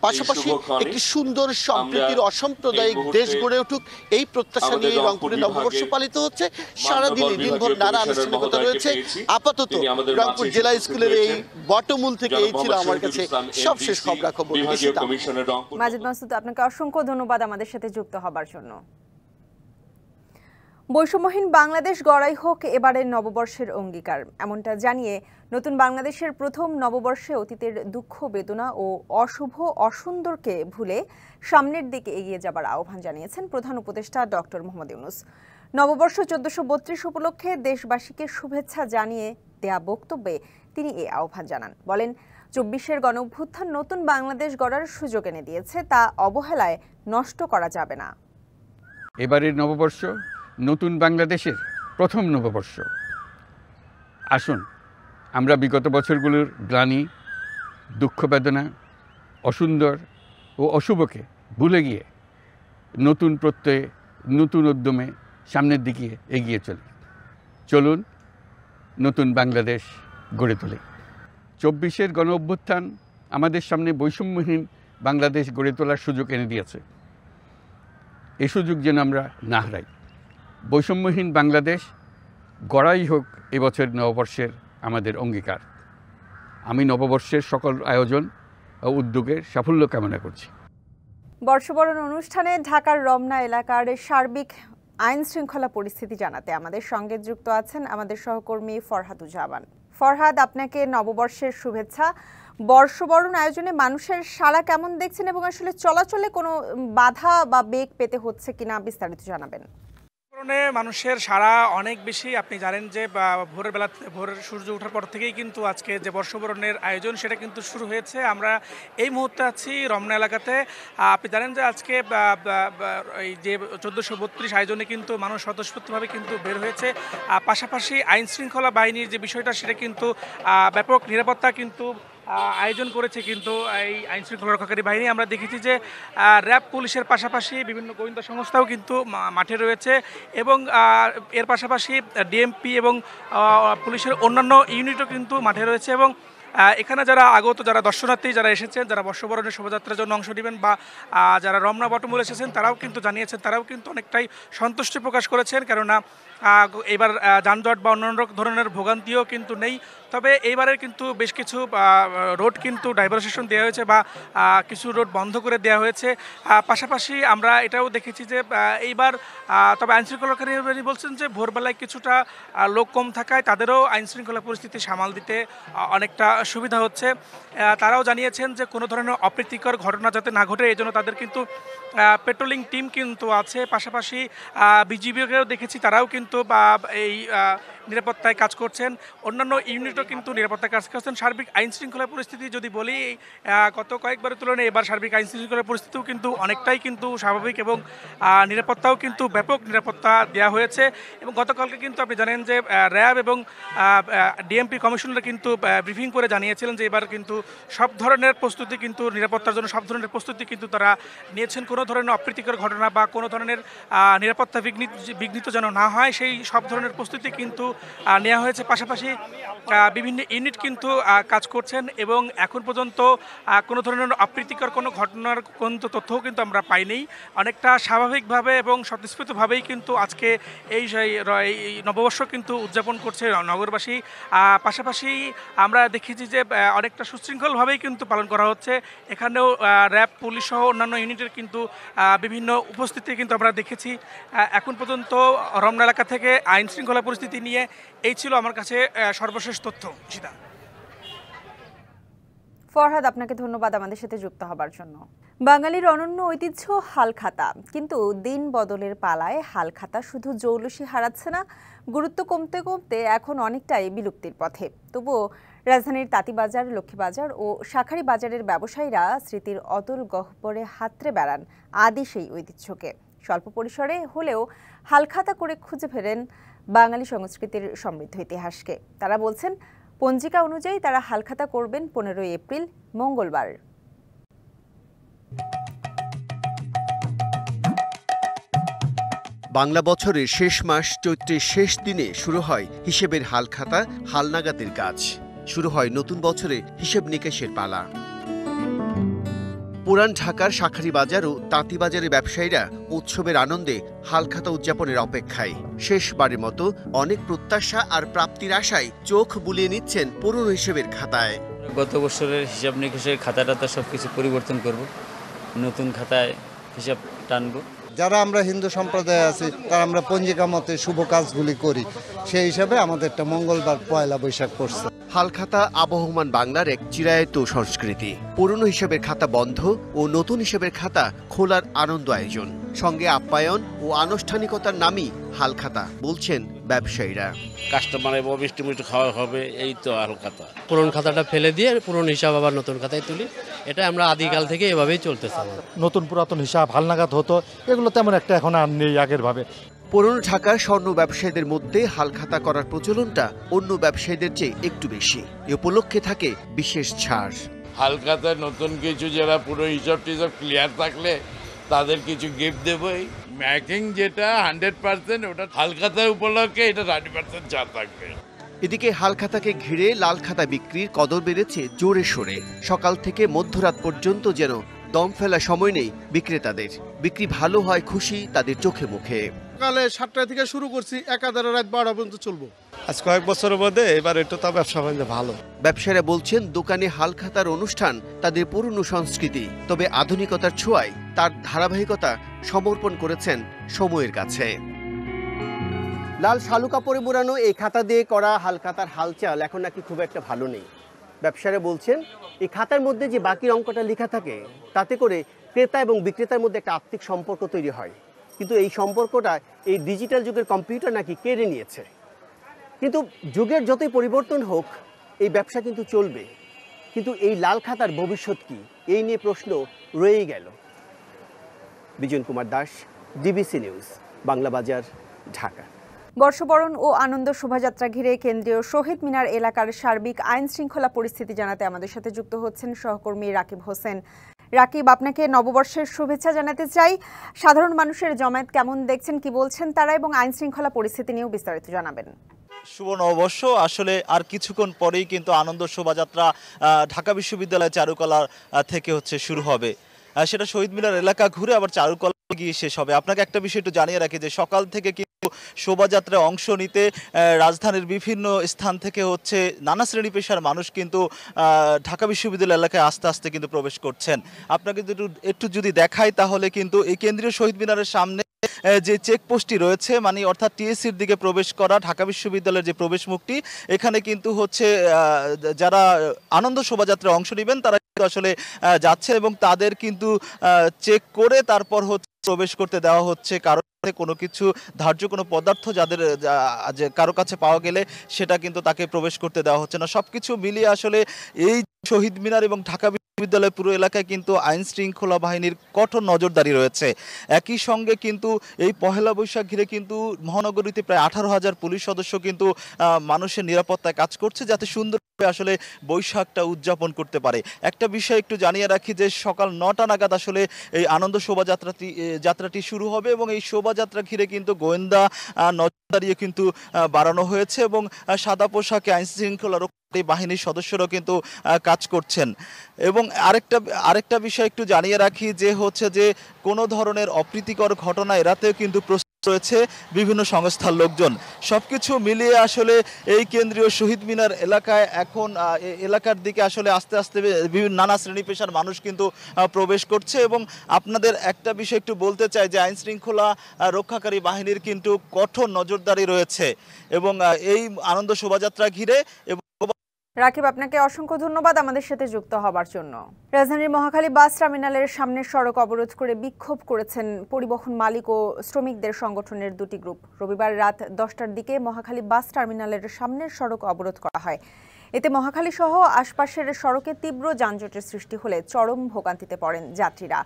পাশাপাশি একটি সুন্দর সম্প্রীতির অসাম্প্রদায়িক দেশ গড়ে উঠুক, এই প্রত্যাশা নিয়ে রংপুরে নববর্ষ পালিত হচ্ছে। সারাদিনই দিনভর নানা আনুষ্ঠানিকতা রয়েছে। আপাতত রংপুর জেলা স্কুলের এই বটমূল থেকে এই ছিল আমার কাছে সবশেষ খবরাখবর। মাজিদ মাসুদ, আপনাকে অসংখ্য ধন্যবাদ আমাদের সাথে যুক্ত হবার জন্য। বৈষম্যহীন বাংলাদেশ গড়াই হোক এবারের নববর্ষের অঙ্গীকার, এমনটা জানিয়ে নতুন বাংলাদেশের প্রথম নববর্ষে অতীতের দুঃখ, বেদনা ও অশুভ অসুন্দরকে ভুলে সামনের দিকে এগিয়ে যাবার আহ্বান জানিয়েছেন প্রধান উপদেষ্টা ডক্টর মোহাম্মদ ইউনূস। নববর্ষ 1432 উপলক্ষে দেশবাসীকে শুভেচ্ছা জানিয়ে দেয়া বক্তব্যে তিনি এই আহ্বান জানান। বলেন, 24-এর গণঅভ্যুত্থান নতুন বাংলাদেশ গড়ার সুযোগ এনে দিয়েছে, তা অবহেলায় নষ্ট করা যাবে না। এবারের নববর্ষ নতুন বাংলাদেশের প্রথম নববর্ষ। আসুন আমরা বিগত বছরগুলোর গ্লানি, দুঃখ, বেদনা, অসুন্দর ও অশুভকে ভুলে গিয়ে নতুন প্রত্যয়ে, নতুন উদ্যমে সামনের দিকে এগিয়ে চলুন নতুন বাংলাদেশ গড়ে তুলি। 24-এর গণ অভ্যুত্থান আমাদের সামনে বৈষম্যহীন বাংলাদেশ গড়ে তোলার সুযোগ এনে দিয়েছে। এই সুযোগ যেন আমরা না হারাই। বৈষম্যহীন বাংলাদেশ গড়াই হোক এবছর নববর্ষের আমাদের অঙ্গীকার। আমি নববর্ষের সকল আয়োজন ও উদ্যোগের সাফল্য কামনা করছি। বর্ষবরণ অনুষ্ঠানে ঢাকার রমনা এলাকার সার্বিক আইন শৃঙ্খলা পরিস্থিতি জানাতে আমাদের সঙ্গে যুক্ত আছেন আমাদের সহকর্মী ফরহাদুজ্জামান। ফরহাদ, আপনাকে নববর্ষের শুভেচ্ছা। বর্ষবরণ আয়োজনে মানুষের সাড়া কেমন দেখছেন এবং আসলে চলাচলে কোনো বাধা বা বেগ পেতে হচ্ছে কিনা বিস্তারিত জানাবেন। মানুষের সাড়া অনেক বেশি। আপনি জানেন যে ভোরের সূর্য ওঠার পর থেকেই কিন্তু আজকে যে বর্ষবরণের আয়োজন সেটা কিন্তু শুরু হয়েছে। আমরা এই মুহূর্তে আছি রমনা এলাকাতে। আপনি জানেন যে আজকে এই যে 1432 আয়োজনে কিন্তু মানুষ স্বতঃস্ফূর্তভাবে কিন্তু বের হয়েছে। পাশাপাশি আইন শৃঙ্খলা বাহিনীর যে বিষয়টা সেটা কিন্তু ব্যাপক নিরাপত্তা কিন্তু আয়োজন করেছে কিন্তু এই আইন শৃঙ্খলা রক্ষাকারী বাহিনী। আমরা দেখেছি যে র্যাব, পুলিশের পাশাপাশি বিভিন্ন গোয়েন্দা সংস্থাও কিন্তু মাঠে রয়েছে এবং এর পাশাপাশি ডিএমপি এবং পুলিশের অন্যান্য ইউনিটও কিন্তু মাঠে রয়েছে। এবং এখানে যারা আগত, যারা দর্শনার্থী যারা এসেছেন, যারা বর্ষবরণের শোভাযাত্রার জন্য অংশ নেবেন বা যারা রমনা বটমূল এসেছেন, তারাও কিন্তু জানিয়েছেন, তারাও কিন্তু অনেকটাই সন্তুষ্টি প্রকাশ করেছেন। কেননা এবার যানজট বা অন্যান্য ধরনের ভোগান্তিও কিন্তু নেই। তবে এইবারের কিন্তু বেশ কিছু রোড কিন্তু ডাইভারসিয়েশন দেওয়া হয়েছে বা কিছু রোড বন্ধ করে দেওয়া হয়েছে। পাশাপাশি আমরা এটাও দেখেছি যে এইবার তবে আইনশৃঙ্খলাকারী বলছেন যে ভোরবেলায় কিছুটা লোক কম থাকায় তাদেরও আইনশৃঙ্খলা পরিস্থিতি সামাল দিতে অনেকটা সুবিধা হচ্ছে। তারাও জানিয়েছেন যে কোনো ধরনের অপ্রীতিকর ঘটনা যাতে না ঘটে, এই জন্য তাদের কিন্তু পেট্রোলিং টিম কিন্তু আছে। পাশাপাশি বিজিবিকেও দেখেছি, তারাও কিন্তু এই নিরাপত্তায় কাজ করছেন। অন্যান্য ইউনিটও কিন্তু নিরাপত্তায় কাজ করছেন। সার্বিক আইন শৃঙ্খলা পরিস্থিতি যদি বলি, গত কয়েকবারের তুলনায় এবার সার্বিক আইন শৃঙ্খলা পরিস্থিতিও কিন্তু অনেকটাই কিন্তু স্বাভাবিক এবং নিরাপত্তাও কিন্তু ব্যাপক নিরাপত্তা দেওয়া হয়েছে। এবং গতকালকে কিন্তু আপনি জানেন যে র্যাব এবং ডিএমপি কমিশনার কিন্তু ব্রিফিং করে জানিয়েছিলেন যে এবার কিন্তু সব ধরনের প্রস্তুতি কিন্তু নিরাপত্তার জন্য সব ধরনের প্রস্তুতি কিন্তু তারা নিয়েছেন। কোনো ধরনের অপ্রীতিকর ঘটনা বা কোনো ধরনের নিরাপত্তা বিঘ্নিত যেন না হয়, সেই সব ধরনের প্রস্তুতি কিন্তু নেওয়া হয়েছে। পাশাপাশি বিভিন্ন ইউনিট কিন্তু কাজ করছেন এবং এখন পর্যন্ত কোনো ধরনের অপ্রীতিকর কোনো ঘটনার কোনো তথ্যও কিন্তু আমরা পাইনি। অনেকটা স্বাভাবিকভাবে এবং স্বতঃস্ফূর্তভাবেই কিন্তু আজকে এই নববর্ষ কিন্তু উদযাপন করছে নগরবাসী। পাশাপাশি আমরা দেখেছি যে অনেকটা সুশৃঙ্খলভাবেই কিন্তু পালন করা হচ্ছে। এখানেও র্যাব, পুলিশ সহ অন্যান্য ইউনিটের কিন্তু বিভিন্ন উপস্থিতি কিন্তু আমরা দেখেছি। এখন পর্যন্ত রমনা এলাকা থেকে আইন শৃঙ্খলা পরিস্থিতি নিয়ে এই ছিল আমার কাছে সর্বশেষ তথ্য। ফরহাদ, আপনাকে ধন্যবাদ আমাদের সাথে যুক্ত হবার জন্য। বাঙালির অনন্য ঐতিহ্য হালখাতা, কিন্তু দিন বদলের পালায় হালখাতা শুধু জৌলুসি হারাচ্ছে না, গুরুত্ব কমতে কমতে এখন অনেকটাই বিলুপ্তির পথে। তবুও রাজধানীর তাঁতিবাজার, লক্ষ্মীবাজার ও শাঁখারী বাজারের ব্যবসায়ীরা স্মৃতির অতল গহ্বরে হাতড়ে বেড়ান আদি সেই ঐতিহ্যকে। স্বল্প পরিসরে হলেও হালখাতা করে খুঁজে ফেরেন বাঙালি সংস্কৃতির সমৃদ্ধ ইতিহাসকে। তারা বলছেন, পঞ্জিকা অনুযায়ী তারা হালখাতা করবেন 15 এপ্রিল মঙ্গলবার। বাংলা বছরের শেষ মাস চৈত্রের শেষ দিনে শুরু হয় হিসেবের হালখাতা, হালনাগাদের কাজ। শুরু হয় নতুন বছরে হিসেব নিকেশের পালা। পুরান ঢাকার শাঁখারী বাজার ও তাঁতিবাজারের ব্যবসায়ীরা উৎসবের আনন্দে হালখাতা উদযাপনের অপেক্ষায়। শেষবারের মতো অনেক প্রত্যাশা আর প্রাপ্তির আশায় চোখ বুলিয়ে নিচ্ছেন পুরনো হিসেবের খাতায়। গত বছরের হিসাব নিকেশের খাতাটা তো সবকিছু পরিবর্তন করব, নতুন খাতায় হিসাব টানবো। যারা আমরা হিন্দু সম্প্রদায়ে আছি তারা আমরা পঞ্জিকা মতে শুভ কাজগুলি করি, সেই হিসাবে আমাদেরটা মঙ্গলবার 1 বৈশাখ পড়ছে। হালখাতা আবহমান বাংলার এক চিরায়ত সংস্কৃতি। পুরনো হিসেবের খাতা বন্ধ ও নতুন হিসেবের খাতা খোলার আনন্দ আয়োজন, সঙ্গে আপ্যায়ন ও আনুষ্ঠানিকতার নামই হালখাতা, বলছেন ব্যবসায়ীরা। কাস্টমার এবং মিষ্টি মিষ্টি খাওয়া হবে, এই তো হালখাতা। পুরনো খাতাটা ফেলে দিয়ে পুরনো হিসাব আবার নতুন খাতায় তুলি, এটা আমরা আদিকাল থেকে এভাবেই চলতেছে। নতুন পুরাতন হিসাব হালনাগাদ হতো, এগুলো তেমন একটা এখন আর নেই আগের ভাবে। পুরনো ঢাকার স্বর্ণ ব্যবসায়ীদের মধ্যে হালখাতা করার প্রচলনটা অন্য ব্যবসায়ীদের চেয়ে একটু বেশি। এ উপলক্ষে থাকে বিশেষ ছাড়। হালখাতায় নতুন কিছু, যারা পুরো হিসাব টিসাব ক্লিয়ার থাকলে তাদের কিছু গিফট দেবই। ম্যাকিং যেটা 100%, ওটা হালখাতার উপলক্ষে এটা 90% ছাড় থাকবে। এদিকে হালখাতাকে ঘিরে লাল খাতা বিক্রির কদর বেড়েছে জোরে সোরে। সকাল থেকে মধ্যরাত পর্যন্ত যেন দম ফেলা সময় নেই বিক্রেতাদের। বিক্রি ভালো হয় খুশি তাদের চোখে মুখে। সকালে 7টা থেকে শুরু করছি, একাধারে রাত 12টা পর্যন্ত চলবো। আজ কয়েক বছরের মধ্যে এবার একটু তা ব্যবসা বাণিজ্য ভালো। ব্যবসায়ীরা বলছেন, দোকানে হালখাতার অনুষ্ঠান তাদের পুরনো সংস্কৃতি, তবে আধুনিকতার ছোঁয়ায় তার ধারাবাহিকতা সমর্পণ করেছেন সময়ের কাছে। লাল শালু কাপড়ে মোড়ানো এই খাতা দিয়ে করা হালখাতার হালচাল এখন নাকি খুব একটা ভালো নেই। ব্যবসায়ীরা বলছেন, এই খাতার মধ্যে যে বাকি অঙ্কটা লেখা থাকে তাতে করে ক্রেতা এবং বিক্রেতার মধ্যে একটা আত্মিক সম্পর্ক তৈরি হয়, কিন্তু এই সম্পর্কটা এই ডিজিটাল যুগের কম্পিউটার নাকি কেড়ে নিয়েছে। কিন্তু যুগের যতই পরিবর্তন হোক, এই ব্যবসা কিন্তু চলবে। কিন্তু এই লাল খাতার ভবিষ্যৎ কি, এই নিয়ে প্রশ্ন রয়েই গেল। বিজন কুমার দাস, ডিবিসি নিউজ, বাংলা বাজার, ঢাকা। বর্ষবরণ ও আনন্দ শোভাযাত্রা ঘিরে কেন্দ্রীয় শহীদ মিনার এলাকার সার্বিক আইন শৃঙ্খলা পরিস্থিতি জানাতে আমাদের সাথে যুক্ত হচ্ছেন সহকর্মী রাকিব হোসেন। রাকিব, আপনাকে নববর্ষের শুভেচ্ছা জানাতে চাই। সাধারণ মানুষের জমায়েত কেমন দেখছেন, কি বলছেন তারা, এবং আইন শৃঙ্খলা পরিস্থিতি নিয়েও বিস্তারিত জানাবেন। শুভ নববর্ষ। আসলে আর কিছুক্ষণ পরেই কিন্তু আনন্দ শোভাযাত্রা ঢাকা বিশ্ববিদ্যালয় চারুকলা থেকে শুরু হবে। সেটা শহীদ মিনার এলাকা ঘুরে আবার চারুকলা গিয়ে শেষ হবে। আপনাকে একটা বিষয় একটু জানিয়ে রাখি যে সকাল থেকে কিন্তু শোভাযাত্রায় অংশ নিতে রাজধানীর বিভিন্ন স্থান থেকে নানা শ্রেণী পেশার মানুষ কিন্তু ঢাকা বিশ্ববিদ্যালয় এলাকায় আস্তে আস্তে কিন্তু প্রবেশ করছেন। আপনাকে একটু যদি দেখাই তাহলে কিন্তু এই কেন্দ্রীয় শহীদ মিনারের সামনে যে চেকপোস্টটি রয়েছে, মানে অর্থাৎ টিএসসির দিকে প্রবেশ করা ঢাকা বিশ্ববিদ্যালয়ের যে প্রবেশ মুখটি, এখানে কিন্তু যারা আনন্দ শোভাযাত্রায় অংশ নেবেন তারা কিন্তু আসলে যাচ্ছে এবং তাদের কিন্তু চেক করে তারপর প্রবেশ করতে দেওয়া হচ্ছে। কারণ কোনো কিছু ধার্য কোনো পদার্থ কারো কাছে পাওয়া গেলে সেটা কিন্তু তাকে প্রবেশ করতে দেওয়া হচ্ছে না। সবকিছু মিলিয়ে আসলে এই শহীদ মিনার এবং ঢাকা বিশ্ববিদ্যালয় পুরো এলাকায় কিন্তু আইন শৃঙ্খলা বাহিনীর কঠোর নজরদারি রয়েছে। একই সঙ্গে কিন্তু এই পহেলা বৈশাখ ঘিরে কিন্তু মহানগরীতে প্রায় 18,000 পুলিশ সদস্য কিন্তু মানুষের নিরাপত্তায় কাজ করছে, যাতে সুন্দরভাবে আসলে বৈশাখটা উদযাপন করতে পারে। একটা বিষয় একটু জানিয়ে রাখি যে সকাল 9টা নাগাদ আসলে এই আনন্দ শোভাযাত্রাটি শুরু হবে এবং এই শোভাযাত্রা ঘিরে কিন্তু গোয়েন্দা নজরদারিও কিন্তু বাড়ানো হয়েছে এবং সাদা পোশাকে আইন শৃঙ্খলা বাহিনীর সদস্যরাও কিন্তু কাজ করছেন। এবং আরেকটা বিষয় একটু জানিয়ে রাখি যে কোনো ধরনের অপ্রীতিকর ঘটনা এড়াতেও কিন্তু রয়েছে বিভিন্ন সংস্থার লোকজন। সবকিছু মিলিয়ে আসলে এই কেন্দ্রীয় শহীদ মিনার এলাকায় এখন এলাকার দিকে আসলে আস্তে আস্তে বিভিন্ন নানা শ্রেণী পেশার মানুষ কিন্তু প্রবেশ করছে। এবং আপনাদের একটা বিষয় একটু বলতে চাই যে আইন শৃঙ্খলা রক্ষাকারী বাহিনীর কিন্তু কঠোর নজরদারি রয়েছে এবং এই আনন্দ শোভাযাত্রা ঘিরে এবং রাকিব, আপনাকে অসংখ্য ধন্যবাদ আমাদের সাথে যুক্ত হবার জন্য। রাজধানীর মহাখালী বাস টার্মিনালের সামনের সড়ক অবরোধ করে বিক্ষোভ করেছেন পরিবহন মালিক ও শ্রমিকদের সংগঠনের দুটি গ্রুপ। রবিবার রাত 10টার দিকে মহাখালী বাস টার্মিনালের সামনের সড়ক অবরোধ করা হয়। এতে মহাখালী সহ আশপাশের সড়কে তীব্র যানজটের সৃষ্টি হলে চরম ভোগান্তিতে পড়েন যাত্রীরা।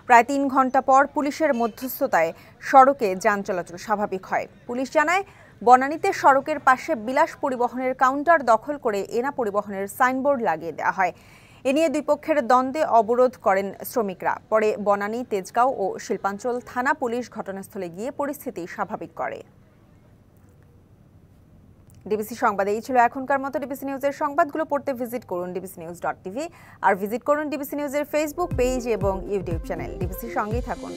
প্রায় 3 ঘন্টা পর পুলিশের মধ্যস্থতায় সড়কে যান চলাচল স্বাভাবিক হয়। পুলিশ জানায়, বনানীতে সড়কের পাশে বিলাস পরিবহনের কাউন্টার দখল করে এনা পরিবহনের সাইনবোর্ড লাগিয়ে দেওয়া হয়। এ নিয়ে দুই পক্ষের দ্বন্দ্বে অবরোধ করেন শ্রমিকরা। পরে বনানী, তেজগাঁও ও শিল্পাঞ্চল থানা পুলিশ ঘটনাস্থলে গিয়ে পরিস্থিতি স্বাভাবিক করে। ডিবিসি সংবাদে এই ছিল এখনকার মতো। ডিবিসি নিউজের সংবাদগুলো পড়তে ভিজিট করুন dbcnews.tv আর ভিজিট করুন ডিবিসি নিউজের ফেসবুক পেজ এবং ইউটিউব চ্যানেল। ডিবিসির সঙ্গেই থাকুন।